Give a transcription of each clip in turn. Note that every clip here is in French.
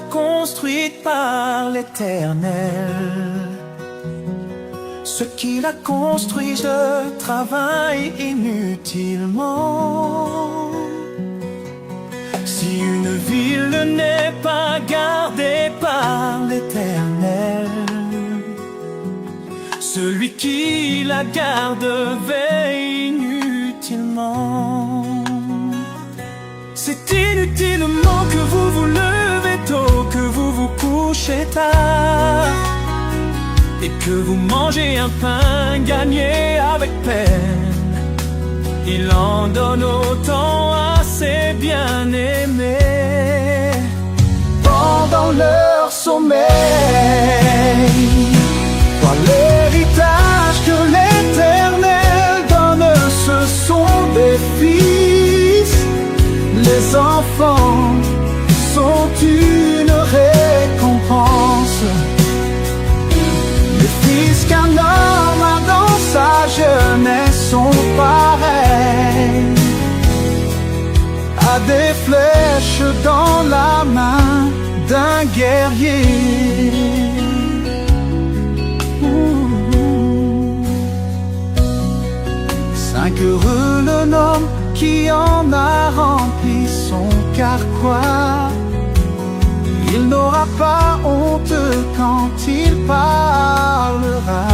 construite par l'Éternel. Ceux qui la construisent travaillent inutilement. Si une ville n'est pas gardée par l'Éternel, celui qui la garde veille inutilement. C'est inutilement que vous vous levez tôt, que vous vous couchez tard, et que vous mangez un pain gagné avec peine. Il en donne autant à ses bien-aimés pendant leur sommeil. Car l'héritage que l'Éternel donne, ce sont des fils. Les enfants sont une récompense. Les fils qu'un homme a dans sa jeunesse sont pareils à des flèches dans la main d'un guerrier. Cinq heureux l'homme qui en a rempli son carquois. Il n'aura pas honte quand il parlera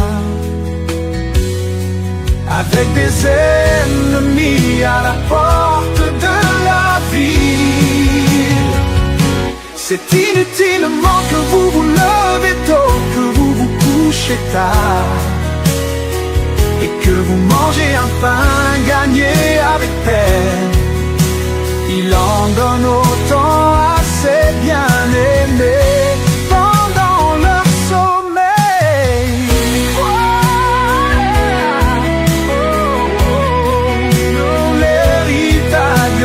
avec des ennemis à la porte de la ville. C'est inutilement que vous vous levez tôt, que vous vous couchez tard, et que vous mangez un pain gagné avec peine. Il en donne autant à ses bien-aimés pendant leur sommeil. L'héritage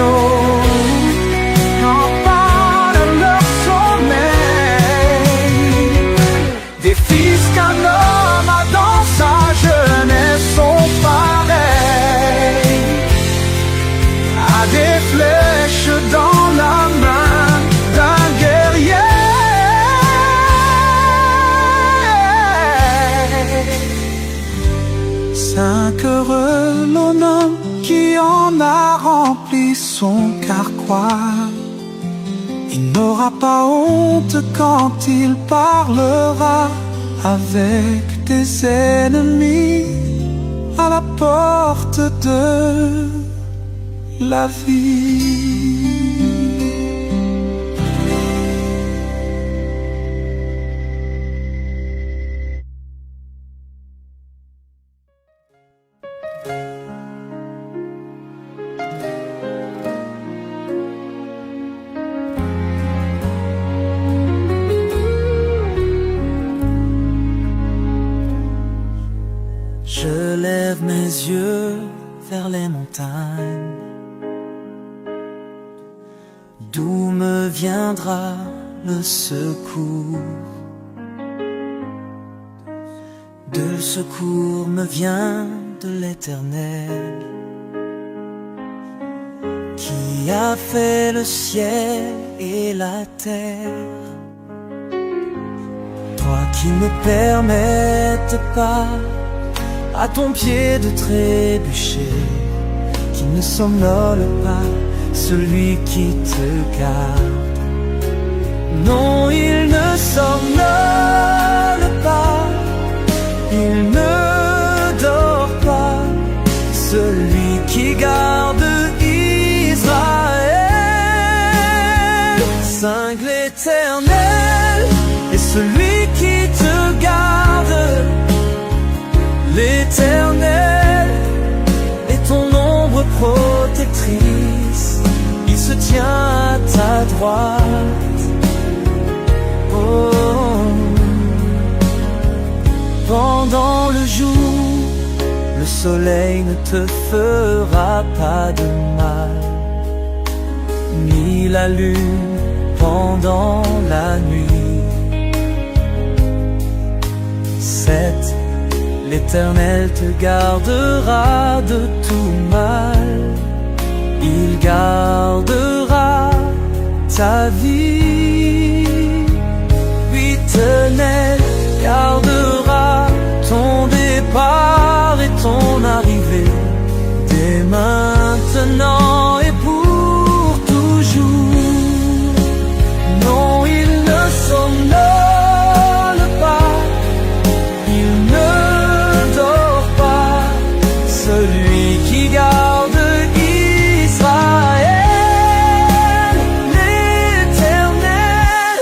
en parle leur sommeil. Des fils qu'un homme a dans sa jeunesse sont pareils à des flèches dans la main d'un guerrier. Cinq heureux l'homme qui en a rempli son carquois. Il n'aura pas honte quand il parlera avec des ennemis à la porte de la vie. Je lève mes yeux vers les montagnes. D'où me viendra le secours? De secours me vient de l'Éternel, qui a fait le ciel et la terre. Toi qui ne permettes pas à ton pied de trébucher, qui ne somnole pas celui qui te garde. Non, il ne somnole pas, il ne dort pas, celui qui garde Israël. Cinq l'Éternel est celui qui te garde. L'Éternel est ton ombre protectrice, il se tient à ta droite. Oh. Pendant le jour, le soleil ne te fera pas de mal, ni la lune pendant la nuit. 7. L'Éternel te gardera de tout mal, il gardera ta vie. l'Éternel gardera ton départ et ton arrivée, dès maintenant et pour toujours. Non, il ne somnole pas, il ne dort pas, celui qui garde Israël. L'Éternel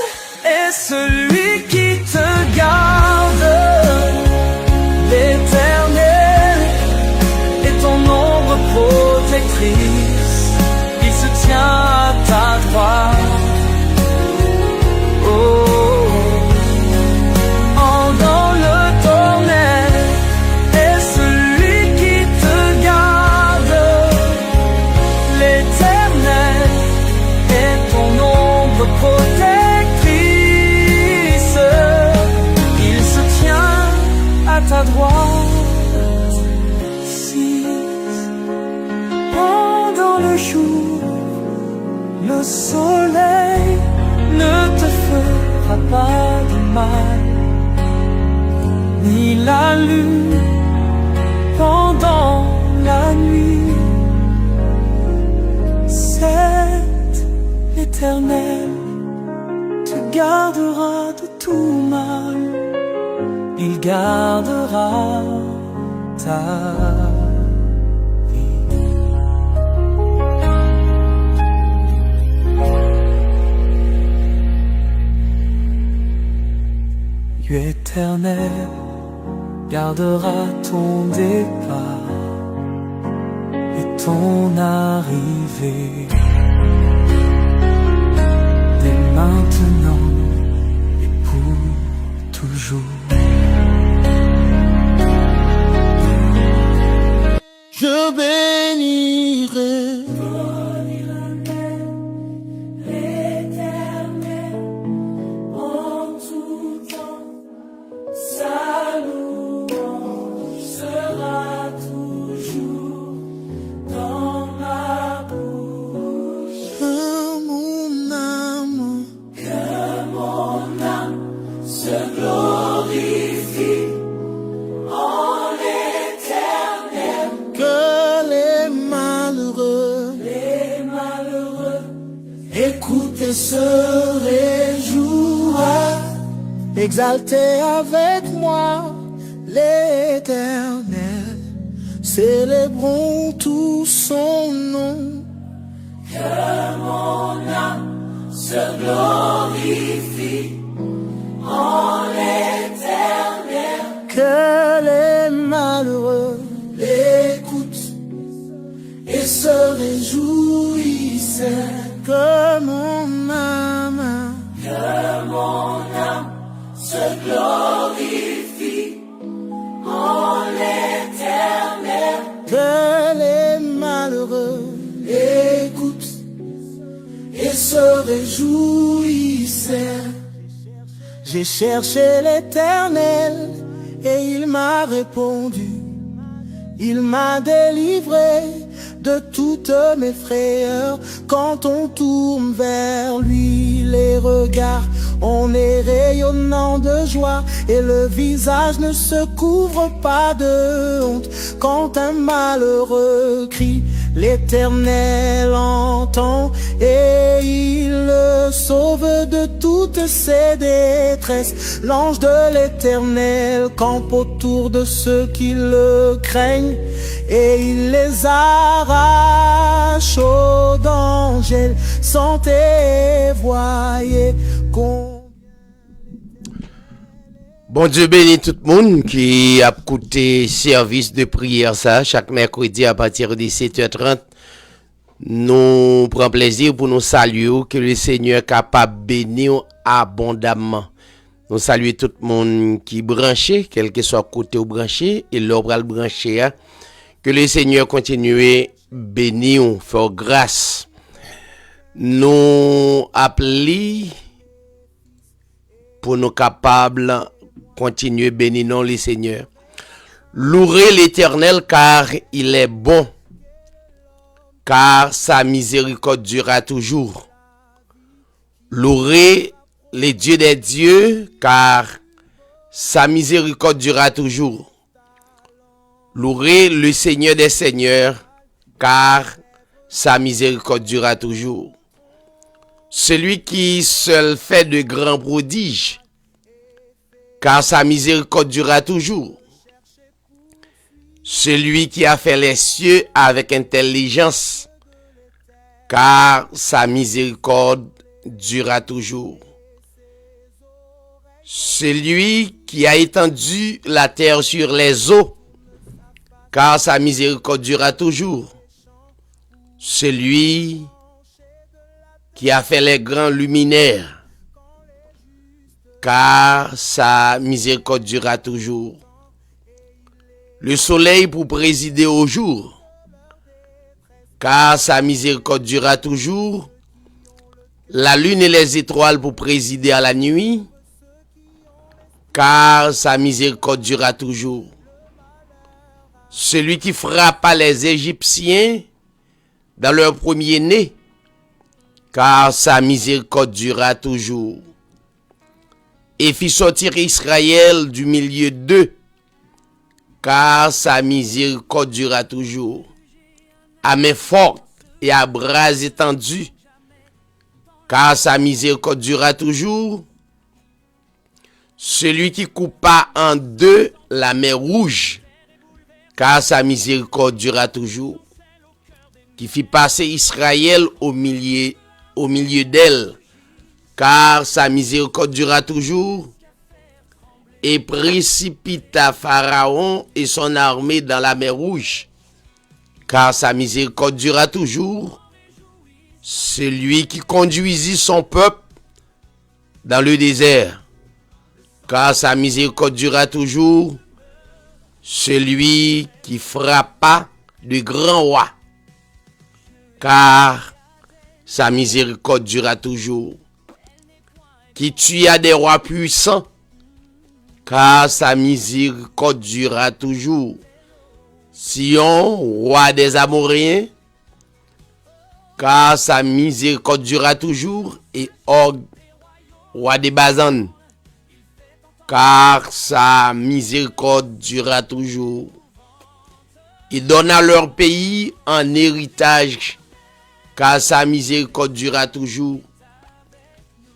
est celui qui te garde. L'Éternel est ton ombre protectrice, il se tient à ta droite. Ta droite, si pendant le jour le soleil ne te fera pas de mal, ni la lune pendant la nuit, c'est l'Éternel te gardera de tout mal. Il gardera ta vie. Dieu éternel gardera ton départ et ton arrivée, dès maintenant et pour toujours. Je bénirai l'Éternel en tout temps. Sa louange sera toujours dans ma bouche. que mon âme se glorifie en l'Éternel. que les malheureux Écoute et se réjouira, exaltez avec moi l'Éternel, célébrons tout son nom. Que mon âme se glorifie en l'Éternel. Que les malheureux L'écoute et se réjouissent. que mon âme Se glorifie en l'Éternel. que les malheureux Écoute et se réjouissent. J'ai cherché l'Éternel et il m'a répondu. Il m'a délivré de toutes mes frayeurs. Quand on tourne vers lui les regards, on est rayonnant de joie et le visage ne se couvre pas de honte. Quand un malheureux crie, l'Éternel entend et il le sauve de toutes ses détresses. L'ange de l'Éternel campe autour de ceux qui le craignent et il les arrache au danger. Sentez, voyez Bon Dieu bénit tout le monde qui a écouté service de prière ça chaque mercredi à partir de 7h30. Nous prenons plaisir pour nous saluer que le Seigneur est capable de bénir abondamment. Nous saluons tout le monde qui est branché, quel que soit côté ou branché, et l'ordre le branché. Que le Seigneur continue à bénir, faire grâce. Nous appelons pour nous capables continuer à bénir le Seigneur. Louez l'Éternel car il est bon, car sa miséricorde durera toujours. Louez les dieux des dieux, car sa miséricorde durera toujours. Louez le Seigneur des seigneurs, car sa miséricorde durera toujours. Celui qui seul fait de grands prodiges, car sa miséricorde durera toujours. Celui qui a fait les cieux avec intelligence, car sa miséricorde durera toujours. Celui qui a étendu la terre sur les eaux, car sa miséricorde durera toujours. Celui qui a fait les grands luminaires, car sa miséricorde durera toujours. Le soleil pour présider au jour, car sa miséricorde durera toujours. La lune et les étoiles pour présider à la nuit, car sa miséricorde durera toujours. Celui qui frappa les Égyptiens dans leur premier-né, car sa miséricorde durera toujours. Et fit sortir Israël du milieu d'eux, car sa miséricorde durera toujours. À main forte et à bras étendus, car sa miséricorde durera toujours. Celui qui coupa en deux la mer rouge, car sa miséricorde durera toujours. Qui fit passer Israël au milieu d'elle, car sa miséricorde durera toujours. Et précipita Pharaon et son armée dans la mer rouge, car sa miséricorde durera toujours. Celui qui conduisit son peuple dans le désert, car sa miséricorde durera toujours. Celui qui frappa de grands rois, car sa miséricorde durera toujours. Qui tua des rois puissants, car sa miséricorde durera toujours. Sion, roi des Amoréens, car sa miséricorde durera toujours. Et Og, roi des Basan, car sa miséricorde durera toujours. Il donna leur pays en héritage, car sa miséricorde durera toujours.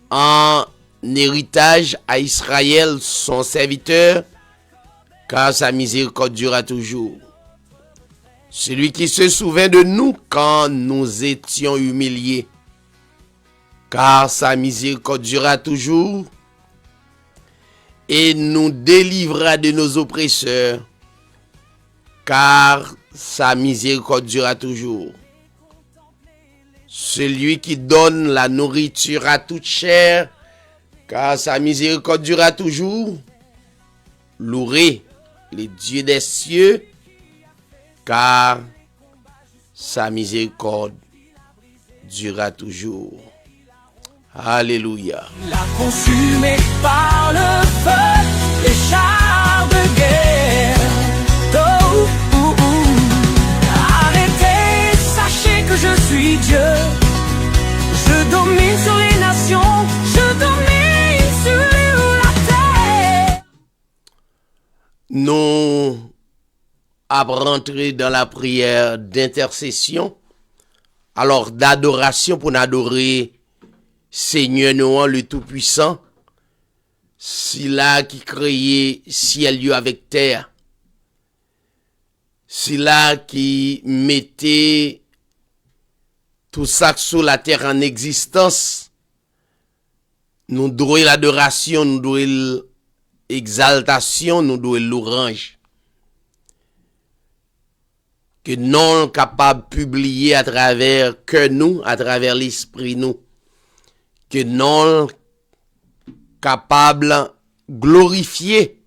En héritage à Israël, son serviteur, car sa miséricorde durera toujours. Celui qui se souvint de nous quand nous étions humiliés, car sa miséricorde durera toujours, et nous délivrera de nos oppresseurs, car sa miséricorde durera toujours. Celui qui donne la nourriture à toute chair, car sa miséricorde durera toujours. Louez les dieux des cieux, car sa miséricorde durera toujours. Alléluia. La consumé par le feu, les chars de guerre. Oh, oh, oh. Arrêtez, sachez que je suis Dieu. Je domine sur les nations, je domine sur la terre. Nous avons rentré dans la prière d'intercession, alors d'adoration pour adorer Seigneur Noah le Tout-Puissant, c'est là qui créait ciel lieu avec terre, c'est là qui mettait tout ça sur la terre en existence. Nous devons l'adoration, nous devons l'exaltation, nous devons l'orange. Que non capable de publier à travers que nous, à travers l'esprit nous. Que non capable de glorifier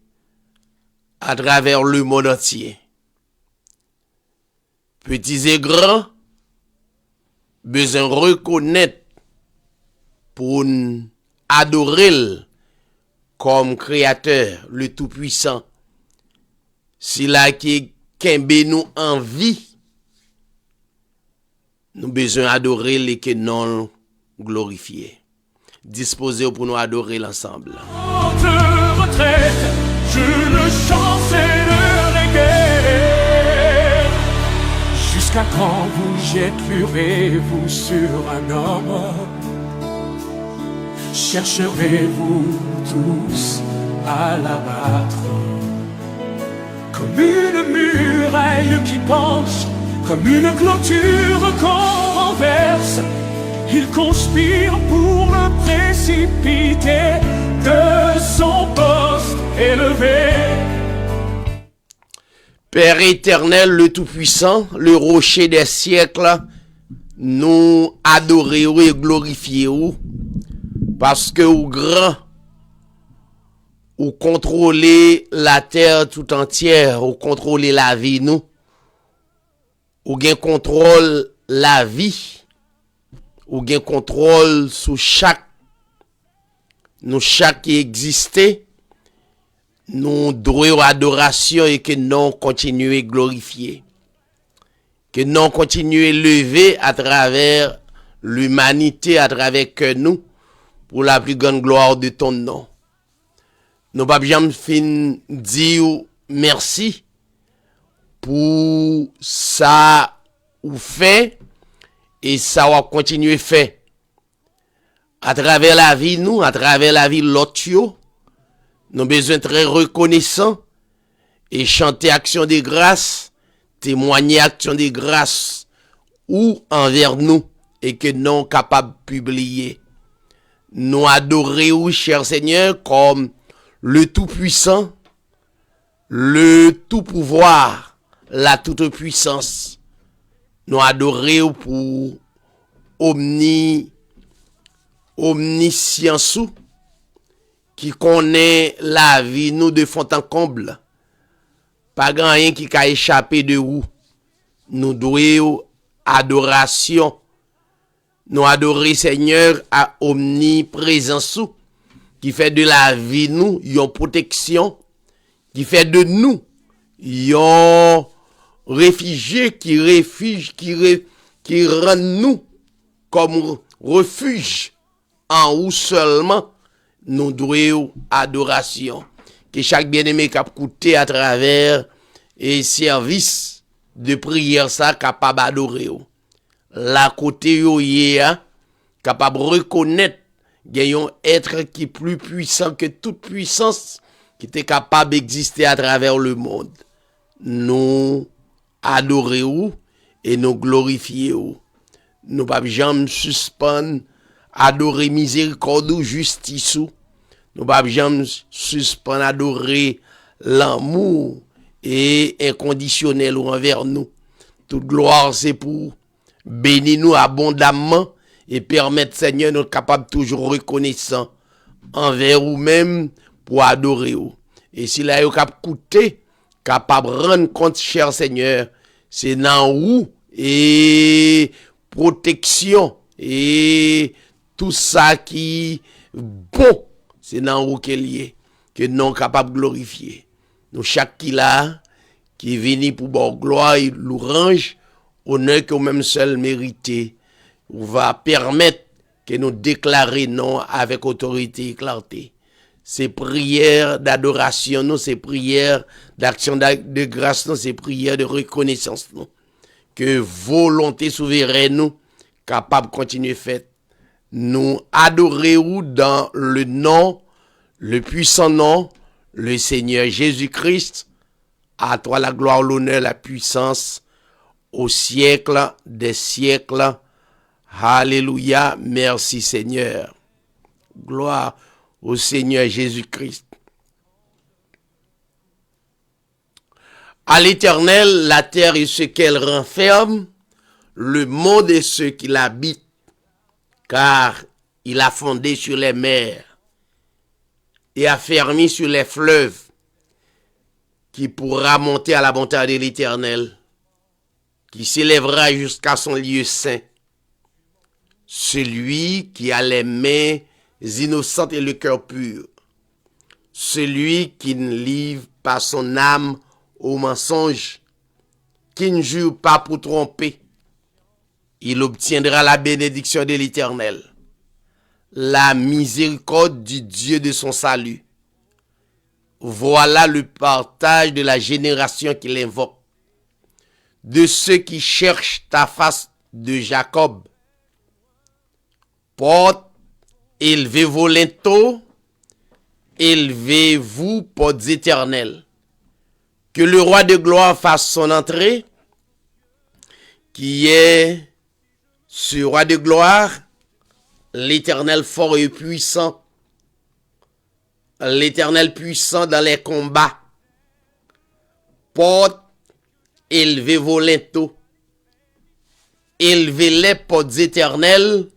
à travers le monde entier. Petits et grands, besoin reconnaître pour adorer comme créateur, le Tout-Puissant. C'est là qui kembe nous en vie. Nous besoin adorer les que non glorifier. disposés pour nous adorer l'ensemble. De retraite, je ne chancellerai guère. Jusqu'à quand vous jetterez-vous sur un homme? Chercherez-vous tous à l'abattre? Comme une muraille qui penche, comme une clôture qu'on renverse, il conspire pour le précipiter de son poste élevé. Père éternel, le Tout-Puissant, le rocher des siècles, nous adorons et glorifions parce que au grand, ou contrôler la terre tout entière, ou contrôler la vie nous, ou gain contrôle la vie, ou gain contrôle sur chaque qui existait, nous devons adoration et que nous continuer glorifier, que nous continuer lever à travers l'humanité, à travers que nous, pour la plus grande gloire de ton nom. Nous pas jamais fin dire merci pour ça ou fait et ça va continuer fait à travers la vie nous, à travers la vie l'autre nous besoin très reconnaissants et chanter action de grâce, témoigner action de grâce ou envers nous et que nous capables de publier. Nous adorer ou cher Seigneur comme le Tout-Puissant, le Tout-Pouvoir, la Toute-Puissance. Nous adorer pour omniscience qui connaît la vie nous de fond en comble. Pas grand rien qui a échappé de où. Nous devons adoration. Nous adorer Seigneur à omniprésence qui fait de la vie nous une protection, qui fait de nous un réfugié qui rend nous comme refuge en où seulement nous devons adoration. Que chaque bien-aimé qui a coûté à travers et service de prière ça capable d'adorer. La côté yo capable de reconnaître qu'il y a un être qui est plus puissant que toute puissance qui était capable d'exister à travers le monde. Nous adorons et nous glorifions. Nous ne pouvons jamais suspendre, adorer miséricorde ou justice. Nous ne pouvons jamais suspendre, adorer l'amour et inconditionnel envers nous. Toute gloire, c'est pour bénir nous abondamment et permettre, Seigneur, nous capable toujours reconnaissant envers vous-même pour adorer vous. Et si là, vous capable coûter, capable rendre compte, cher Seigneur, c'est dans vous et protection et tout ça qui bon, c'est dans vous qu'est lié, que nous capable de glorifier. Nous, chaque qui là, qui est venu pour bon gloire et louange, honneur que même seul mérité, va permettre que nous déclarions non avec autorité et clarté. Ces prières d'adoration, non, ces prières d'action de grâce, non, ces prières de reconnaissance, non. Que volonté souveraine, nous, capable de continuer faite. Nous adorons dans le nom, le puissant nom, le Seigneur Jésus-Christ. À toi la gloire, l'honneur, la puissance, au siècle des siècles. Alléluia, merci Seigneur. Gloire au Seigneur Jésus-Christ. À l'Éternel, la terre et ce qu'elle renferme, le monde et ceux qui l'habitent, car il a fondé sur les mers et a fermé sur les fleuves, qui pourra monter à la bonté de l'Éternel, qui s'élèvera jusqu'à son lieu saint. Celui qui a les mains innocentes et le cœur pur. Celui qui ne livre pas son âme au mensonge, qui ne jure pas pour tromper. Il obtiendra la bénédiction de l'Éternel. la miséricorde du Dieu de son salut. Voilà le partage de la génération qu'il invoque, de ceux qui cherchent ta face de Jacob. Porte, élevez-vous linteaux, élevez-vous, portes éternelles. Que le roi de gloire fasse son entrée, qui est ce roi de gloire, l'Éternel fort et puissant, l'Éternel puissant dans les combats. Porte, élevez vos linteaux, élevez les portes éternelles,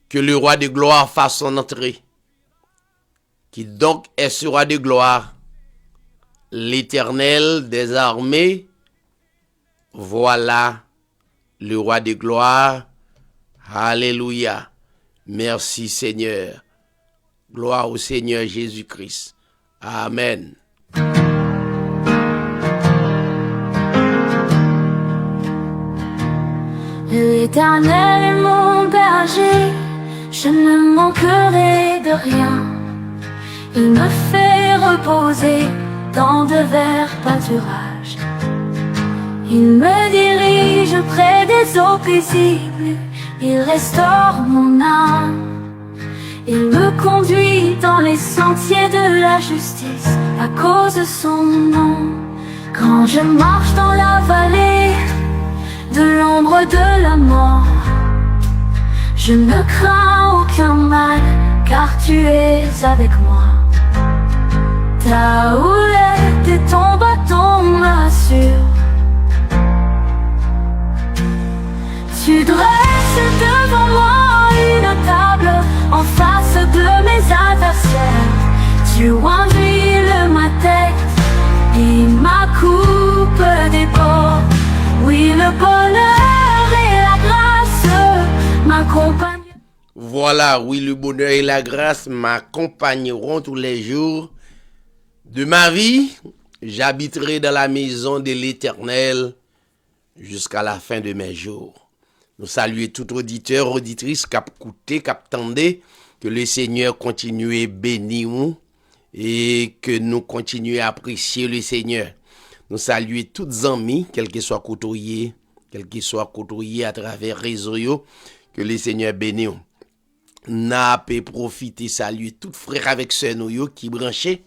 que le roi de gloire fasse son entrée. Qui donc est ce roi de gloire? L'Éternel des armées. Voilà le roi de gloire. Alléluia. Merci Seigneur. Gloire au Seigneur Jésus-Christ. Amen. L'Éternel est mon berger, je ne manquerai de rien. Il me fait reposer dans de verts pâturages. Il me dirige près des eaux paisibles, il restaure mon âme. Il me conduit dans les sentiers de la justice à cause de son nom. Quand je marche dans la vallée de l'ombre de la mort, je ne crains aucun mal, car tu es avec moi. Ta houlette et ton bâton m'assurent. Tu dresses devant moi une table en face de mes adversaires. Tu huiles ma tête et ma coupe déborde. Oui, le bonheur et la grâce m'accompagnent. Voilà, oui, le bonheur et la grâce m'accompagneront tous les jours de ma vie. J'habiterai dans la maison de l'Éternel jusqu'à la fin de mes jours. Nous saluons tout auditeur, auditrice, cap écouté, cap tendé, que le Seigneur continue à bénir nous et que nous continuons à apprécier le Seigneur. Nous saluons tous amis, quel que soit côtoyé à travers réseau, que le Seigneur bénisse. N'a pas profité saluer tout frère avec sœur nous qui branché,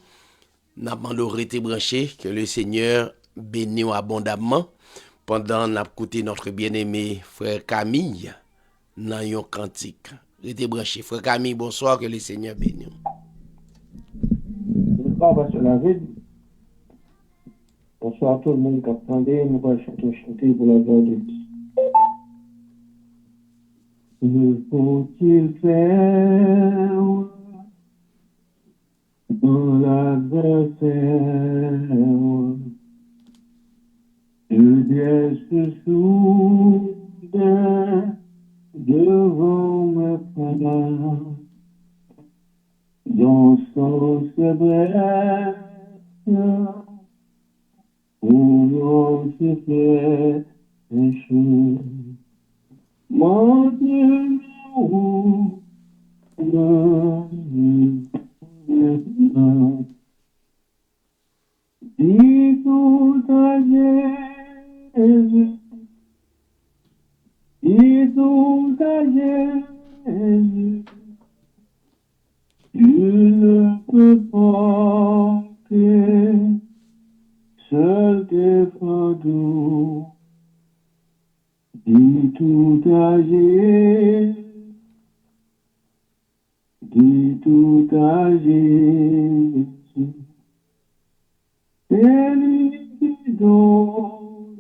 n'a pas été branché, que le Seigneur bénisse abondamment. Pendant n'a écouté notre bien-aimé frère Camille dans un cantique. Restez branché. Frère Camille, bonsoir, que le Seigneur bénisse. Bonsoir à tout le monde qui attendait. Nous allons chanter pour la gloire de Dieu. Que faut-il faire dans l'adversaire? Je reste soudain devant mes frères, dans son sébresse, où l'on se fait pécher. Mon Dieu, dis tout à Jésus, dis tout à Jésus, tu ne peux pas que seul tes fardeaux. Dis tout à Jésus, dis tout à Jésus. C'est lui qui donne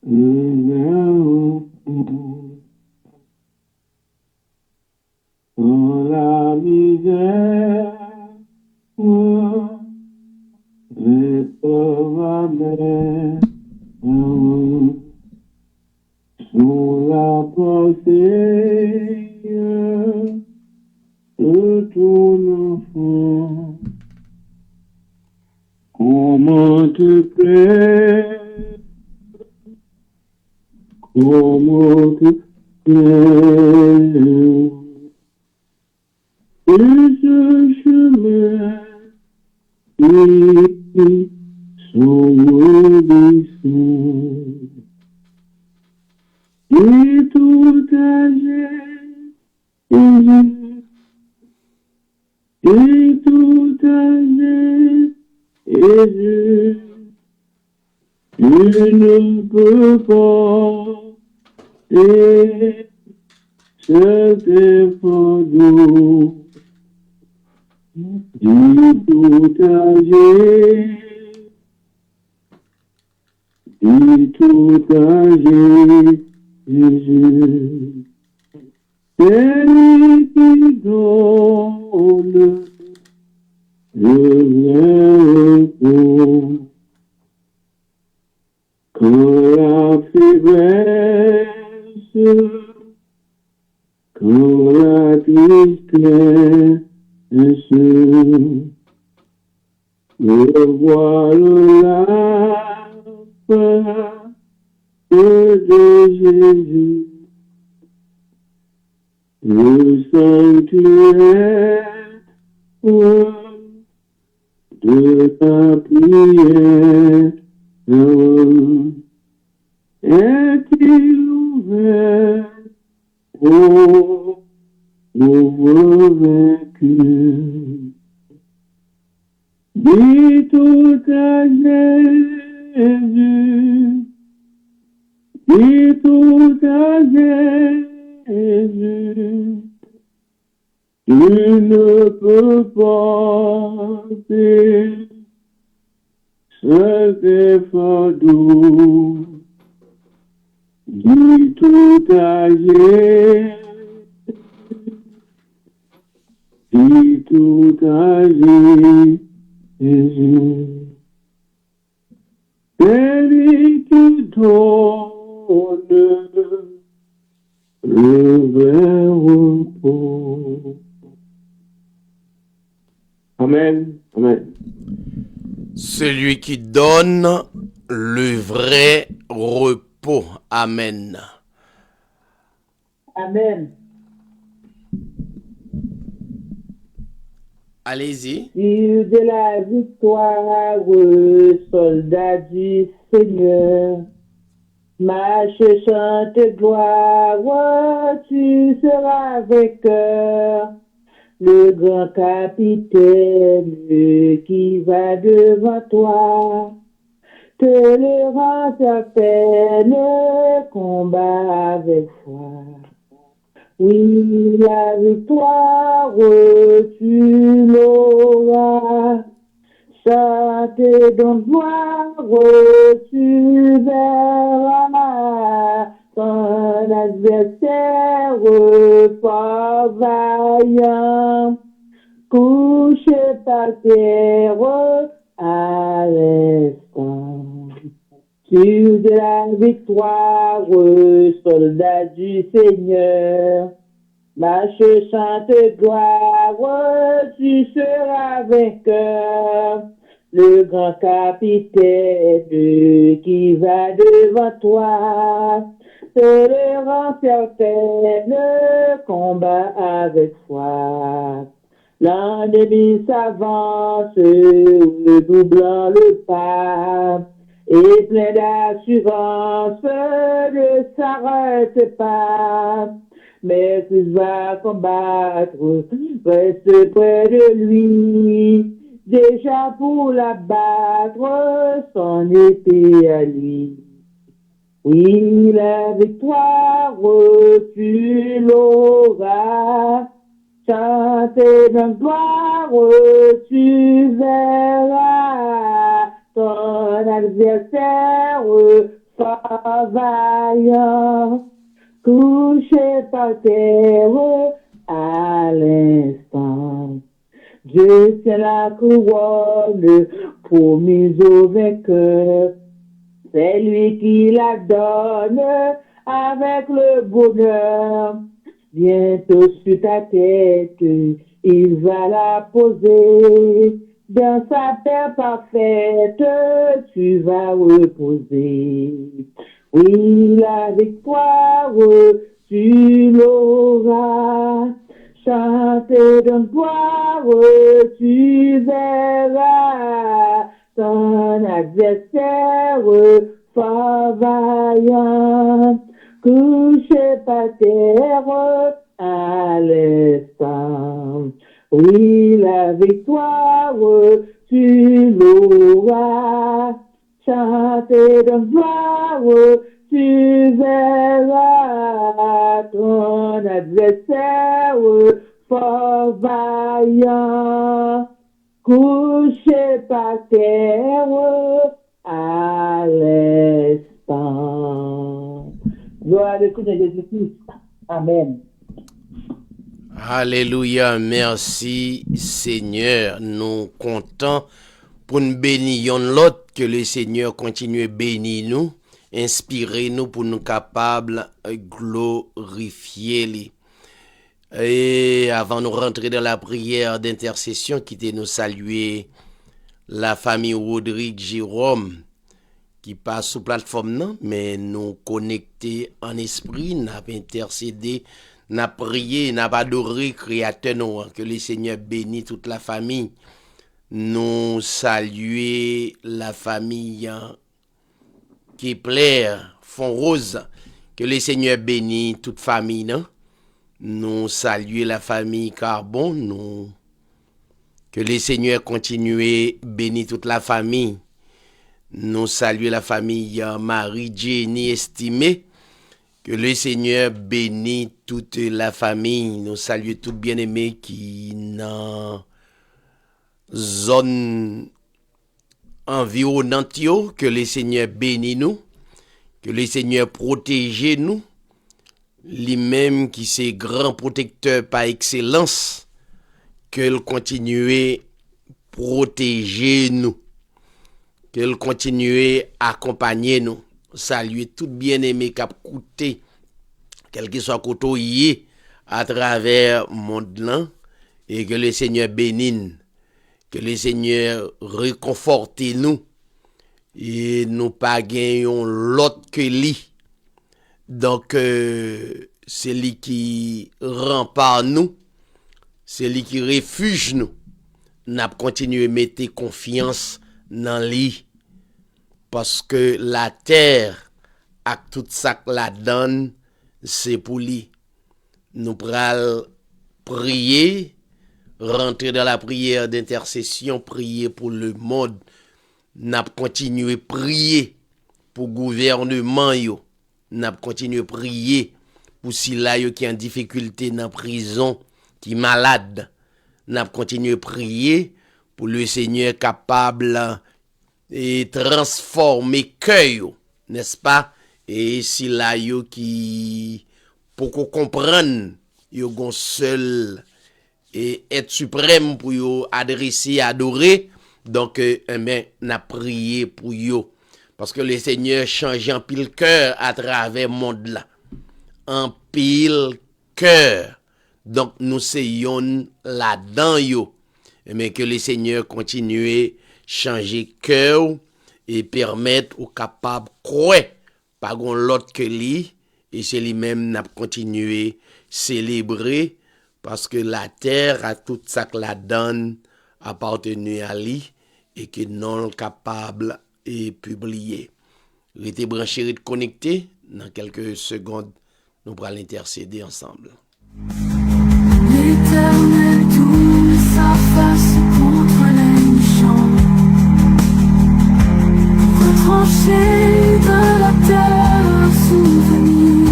le repos. Dans la misère, l'épreuve amère, sous la pensée de ton enfant. Comment te plaît, comment te Et ce chemin qui sont obéissants. Et tout âgé, et tout âgé, et je ne peux pas et cet effort du tout âgé, du tout âgé, Jésus. C'est lui qui donne le repos. Quand la faiblesse, quand la tristesse, me voilà de Jésus. Le sanctuaire de ta prière est-il ouvert aux vaincus? Dis tout à Jésus, dis tout à Jésus, tu ne peux pas faire cet effort doux. Dis tout à Jésus, dis tout à Jésus. C'est lui qui donne le vrai repos. Amen. Amen. Celui qui donne le vrai repos. Amen. Amen. Allez-y. Dieu de la victoire, soldat du Seigneur, marche, chante, gloire, tu seras vainqueur. Le grand capitaine qui va devant toi te le rend certain, le combat avec foi. Oui, la victoire, tu l'auras. Chante donc gloire, tu verras. Ton adversaire, pas vaillant, couché par terre à l'instant. Sur de la victoire, soldat du Seigneur, marche, chante, gloire, tu seras vainqueur. Le grand capitaine qui va devant toi te le rend certain, le combat avec foi. L'ennemi s'avance, doublant le pas, et plein d'assurance ne s'arrête pas. Mais Christ va combattre, reste près de lui, déjà pour l'abattre, son épée à lui. Oui, la victoire, tu l'auras. Chantez dans gloire, tu verras. Ton adversaire, pas vaillant, couché par terre à l'instant. Dieu tient la couronne promise au vainqueur. C'est lui qui la donne avec le bonheur. Bientôt sur ta tête, il va la poser. Dans sa paix parfaite, tu vas reposer. Oui, la victoire, tu l'auras. Chanter d'un gloire, tu verras ton adversaire fort vaillant, couché par terre à l'instant. Oui, la victoire, tu l'auras. Chanter d'un gloire, tu verras ton adversaire fort vaillant, couché par terre à l'instant. Gloire au Seigneur Jésus-Christ. Amen. Alléluia, merci Seigneur. Nous comptons pour nous bénir l'autre, que le Seigneur continue à bénir nous, inspirer nous pour nous capables de glorifier lui. Et avant de rentrer dans la prière d'intercession, quittez nous saluer la famille Rodrigue Jérôme qui passe sous plateforme, non, mais nous connecter en esprit, nous intercédé, nous prié, nous adoré Créateur, nous, que le Seigneur bénisse toute la famille. Nous saluer la famille Kepler, Font-Rose, que le Seigneur bénisse toute famille, non? Nous saluer la famille Carbon, nous, que le Seigneur continue à bénir toute la famille. Nous saluer la famille Marie-Jenny estimée, que le Seigneur bénisse toute la famille. Nous saluer tout bien-aimé qui dans zone environnante, que le Seigneur bénisse nous, que le Seigneur protège nous, lui-même qui c'est grand protecteur par excellence, qu'il continue protéger nous, qu'il continue accompagner nous, saluer tout bien-aimé qui a coûté, quel que soit côté à travers le monde là, et que le Seigneur bénisse. Que le Seigneur réconforte nous et nous pas gagnons l'autre que lui. Donc, c'est lui qui rempart nous, c'est lui qui refuge nous. N'a continué à mettre confiance dans lui parce que la terre, avec tout ça que la donne, c'est pour lui. Nous pral prier, rentrer dans la prière d'intercession, prier pour le monde. N'a continué prier pour le gouvernement yo. N'a continué prier pour si là yo qui en difficulté dans prison, qui malade. N'a continué prier pour le Seigneur capable et transformer cœur, n'est-ce pas? Et si là yo qui pour qu'on comprenne yo gon seul et être suprême pour yo adresser, adorer. Donc, n'a prié pour yo. Parce que le Seigneur change en pile cœur à travers le monde là. En pile cœur. Donc, nous seyons là-dedans yo. Mais que le Seigneur continue changer cœur et permettre aux capables croire pas gon l'autre que lui. Et c'est lui-même n'a continué célébrer. Parce que la terre a tout ça que la donne appartenu à lui et que non capable et publié. Restez branchés, restez connectés. Dans quelques secondes, nous pourrons l'intercéder ensemble. L'Éternel tourne sa face contre les méchants, retrancher de la terre un souvenir.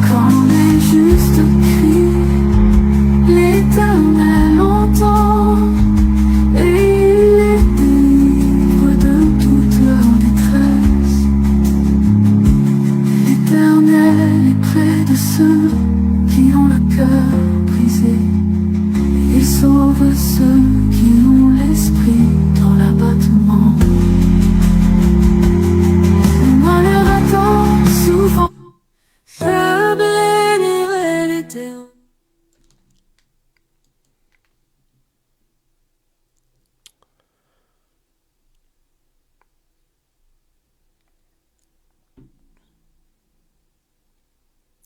Quand les justes crient, l'Éternel entend et il les délivre de toute leur détresse. L'Éternel est près de ceux qui ont le cœur brisé. Il sauve ceux qui ont l'esprit dans l'abattement.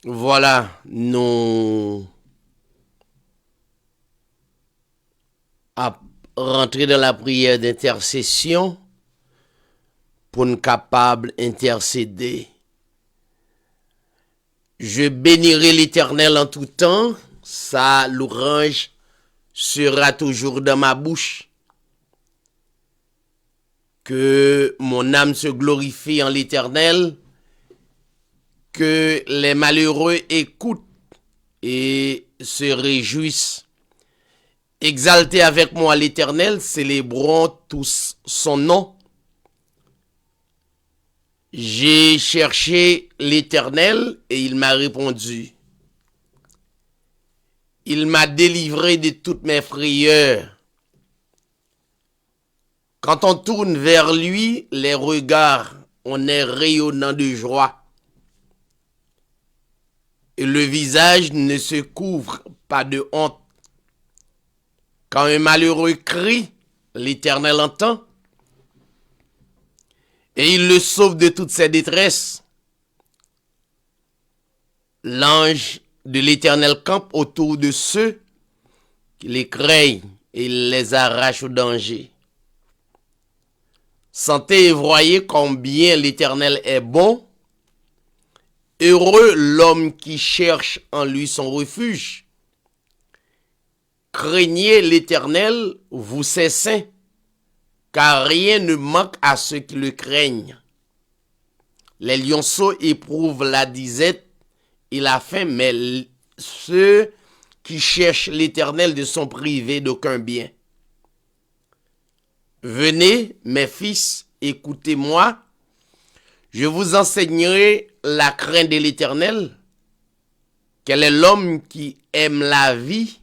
Voilà, nous à rentrer dans la prière d'intercession pour nous capables d'intercéder. Je bénirai l'Éternel en tout temps, sa louange sera toujours dans ma bouche. Que mon âme se glorifie en l'Éternel, que les malheureux écoutent et se réjouissent. Exaltez avec moi l'Éternel, célébrons tous son nom. J'ai cherché l'Éternel et il m'a répondu. Il m'a délivré de toutes mes frayeurs. Quand on tourne vers lui, les regards, on est rayonnant de joie. Et le visage ne se couvre pas de honte. Quand un malheureux crie, l'Éternel entend. Et il le sauve de toutes ses détresses. L'ange de l'Éternel campe autour de ceux qui les craignent et il les arrache au danger. Sentez et voyez combien l'Éternel est bon. Heureux l'homme qui cherche en lui son refuge. Craignez l'Éternel, vous ses saints, car rien ne manque à ceux qui le craignent. Les lionceaux éprouvent la disette et la faim, mais ceux qui cherchent l'Éternel ne sont privés d'aucun bien. Venez, mes fils, écoutez-moi. Je vous enseignerai la crainte de l'Éternel. Quel est l'homme qui aime la vie,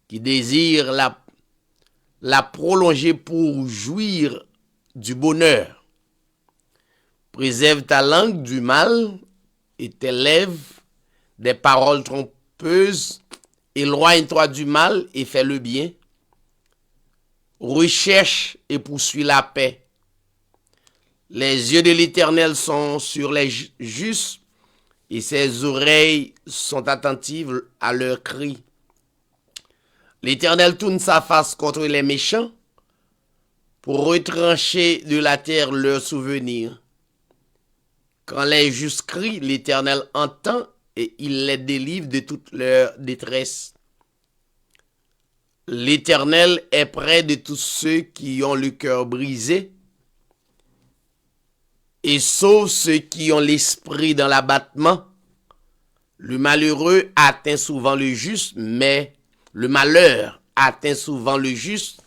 qui désire la prolonger pour jouir du bonheur? Préserve ta langue du mal et tes lèvres des paroles trompeuses. Éloigne-toi du mal et fais le bien. Recherche et poursuis la paix. Les yeux de l'Éternel sont sur les justes et ses oreilles sont attentives à leurs cris. L'Éternel tourne sa face contre les méchants pour retrancher de la terre leurs souvenirs. Quand les justes crient, l'Éternel entend et il les délivre de toute leur détresse. L'Éternel est près de tous ceux qui ont le cœur brisé et sauve ceux qui ont l'esprit dans l'abattement. Le malheureux atteint souvent le juste, mais le malheur atteint souvent le juste,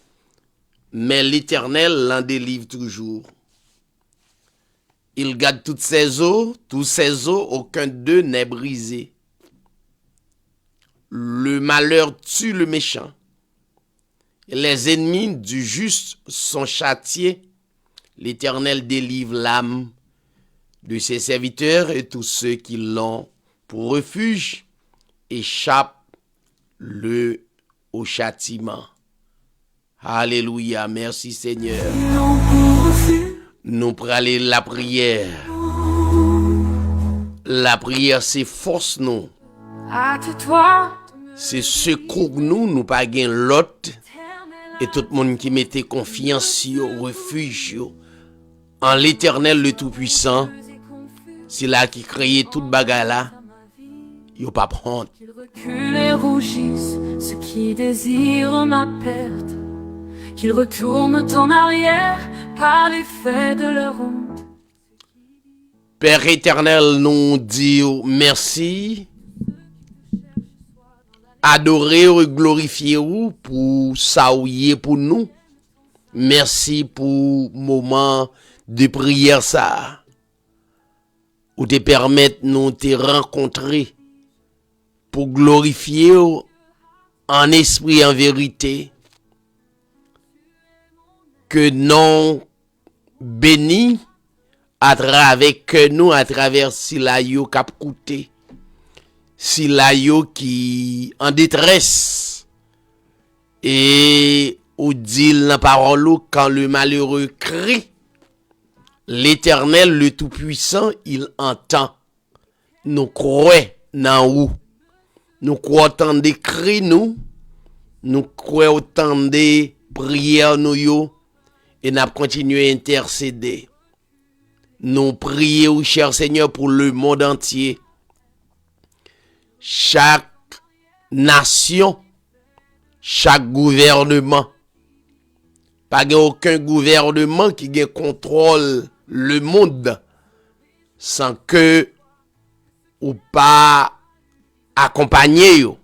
mais l'Éternel l'en délivre toujours. Il garde toutes ses eaux, aucun d'eux n'est brisé. Le malheur tue le méchant. Les ennemis du juste sont châtiés. L'Éternel délivre l'âme de ses serviteurs et tous ceux qui l'ont pour refuge échappent au châtiment. Alléluia, merci Seigneur. Nous prenons la prière. La prière, c'est force nous. C'est secours nous pas gain l'autre. Et tout le monde qui mettait confiance au refuge en l'Éternel le Tout-Puissant, c'est là qui créait toute bagarre là. Yo pas honte. Qu'ils reculent et rougissent, ceux qui désirent ma perte, qu'ils retournent en arrière par l'effet de leur honte. Père éternel, nous disons merci. Adorer et glorifier vous pour ça ou pour nous. Merci pour moment de prière ça. Ou te permettre nous te rencontrer pour glorifier en esprit et en vérité. Que non béni à travers Silayo cap coûté. Silayo qui en détresse et ou dit la parole quand le malheureux crie, l'Éternel le Tout-Puissant il entend. Nous croyons dans où nous croyons autant de cris nous croyons autant de prières nous yo, et nous continuons à intercéder. Nous prions, cher Seigneur, pour le monde entier. Chaque nation, chaque gouvernement. Pas aucun gouvernement qui contrôle le monde sans que ou pas accompagner yo.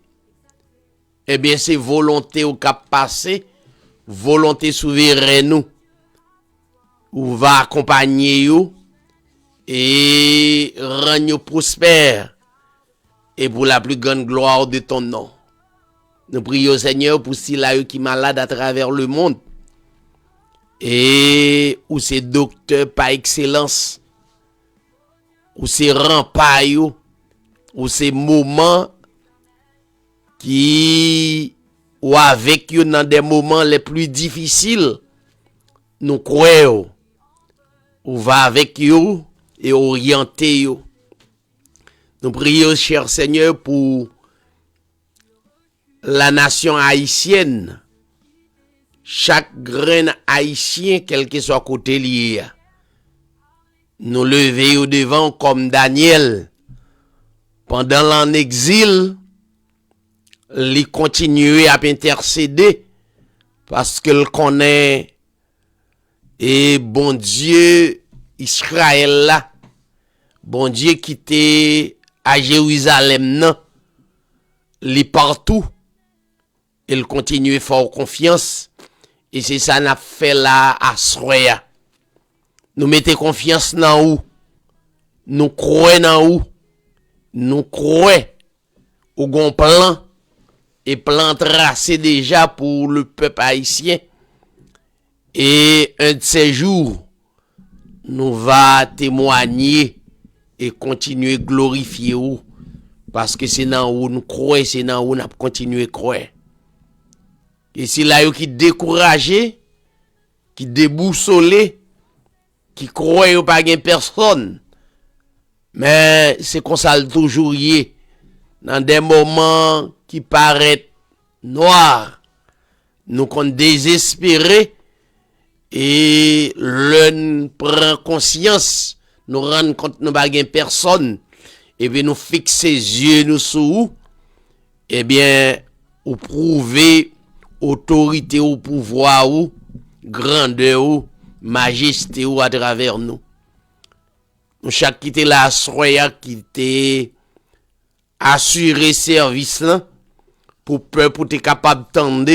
Eh bien, c'est volonté au cap passé, volonté souveraine nous, ou va accompagner yo et rendre yo prospère et pour la plus grande gloire de ton nom. Nous prions Seigneur pour si là qui malade à travers le monde et où c'est docteur par excellence, où c'est rempart yo, où c'est moment qui ou avec yo dans des moments les plus difficiles, nous croyons ou va avec yo et orienter yo. Nous prions, cher Seigneur, pour la nation haïtienne. Chaque grain haïtien, quel que soit côté lié, nous lever au devant comme Daniel. Pendant l'en exil, il continue à intercéder parce qu'il connaît et bon Dieu Israël là, bon Dieu qui était à Jérusalem non, li partout, il continue fort confiance et c'est ça n'a fait là à Soya. Nous mettons confiance dans où, nous croyons dans où, nous croyons au bon plan et plan tracé déjà pour le peuple haïtien. Et un de ces jours, nous va témoigner et continuer glorifier où, parce que c'est dans où nous croyons, c'est dans où nous continuer à croire. Et c'est là qui découragé, qui déboussolé, qui croit pas gain personne. Mais c'est qu'on ça toujours y est. Dans des moments qui paraissent noirs, nous sommes désespérés et l'un prend conscience, nous rend compte nous pas gain personne et bien nous fixer les yeux nous sous et bien ou prouver autorité ou pouvoir ou grandeur ou majesté ou à travers nous. Nous chaque qui était là soya qui était assurer service là pour peuple pour être capable tendre,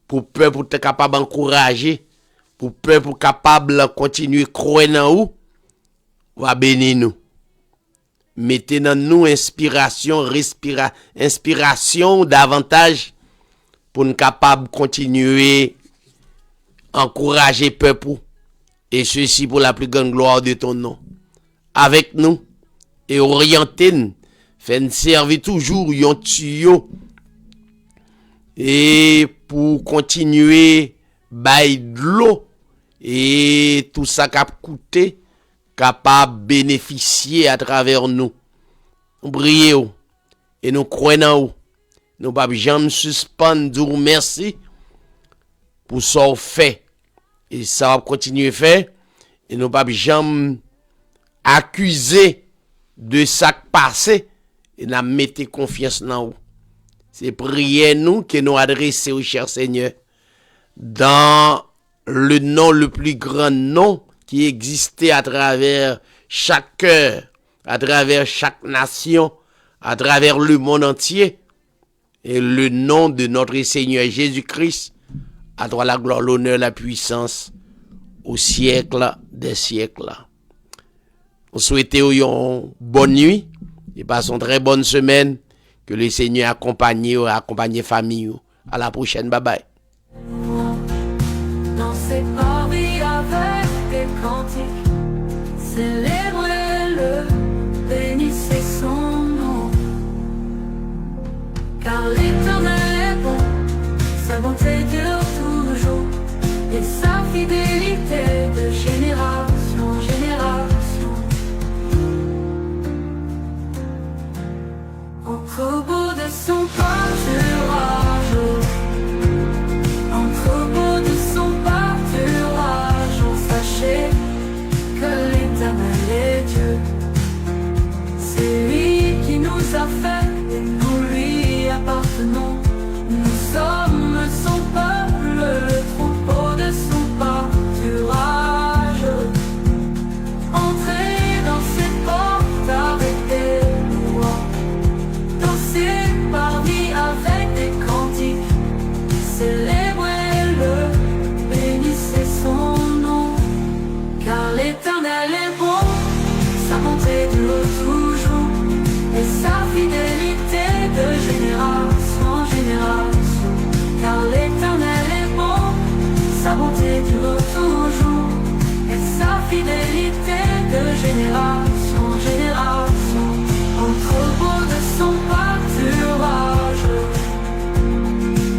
pour peuple pour être capable encourager, pour peuple pour capable continuer croire dans ou va bénir nous. Mettez dans nous inspiration, inspiration davantage pour nous capable continuer encourager peuple et ceci pour la plus grande gloire de ton nom. Avec nous et orienter nous, fait servir toujours yon tuyau et pour continuer bail de l'eau et tout ça cap coûter capable bénéficier à travers nous. Nous prions et nous croyons. Nous pas jamais suspendre dire merci pour ça fait et ça va continuer faire et nous pas jamais accuser de ça passé et nous mettez confiance dans vous. C'est prier nous que nous adresser au cher Seigneur dans le nom le plus grand nom qui existait à travers chaque cœur, à travers chaque nation, à travers le monde entier. Et le nom de notre Seigneur Jésus-Christ, à toi la gloire, l'honneur, la puissance, au siècle des siècles. On souhaite une bonne nuit et passe une très bonne semaine. Que le Seigneur accompagne famille. À la prochaine, bye bye. Dans ces parvis avec des cantiques, célébrez-le, bénissez son nom. Car l'Éternel est bon, sa bonté dure toujours, et sa fidélité de génération en génération. nous a fait et nous lui appartenons. Nous sommes son peuple, le troupeau de son pâturage. Entrez dans ses portes avec des lois, dansez parmi avec des cantiques, célébrez-le, bénissez son nom. Car l'Éternel est bon, sa bonté dure toujours, et sa fidélité de génération en génération. Car l'Éternel est bon, sa bonté dure toujours, et sa fidélité de génération en génération. Entrepôt de son pâturage,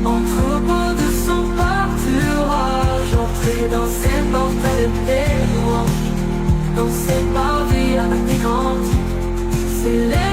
entrepôt de son pâturage. Entrez dans ses portes avec des louanges, dans ses parvis avec des cantiques, célébrez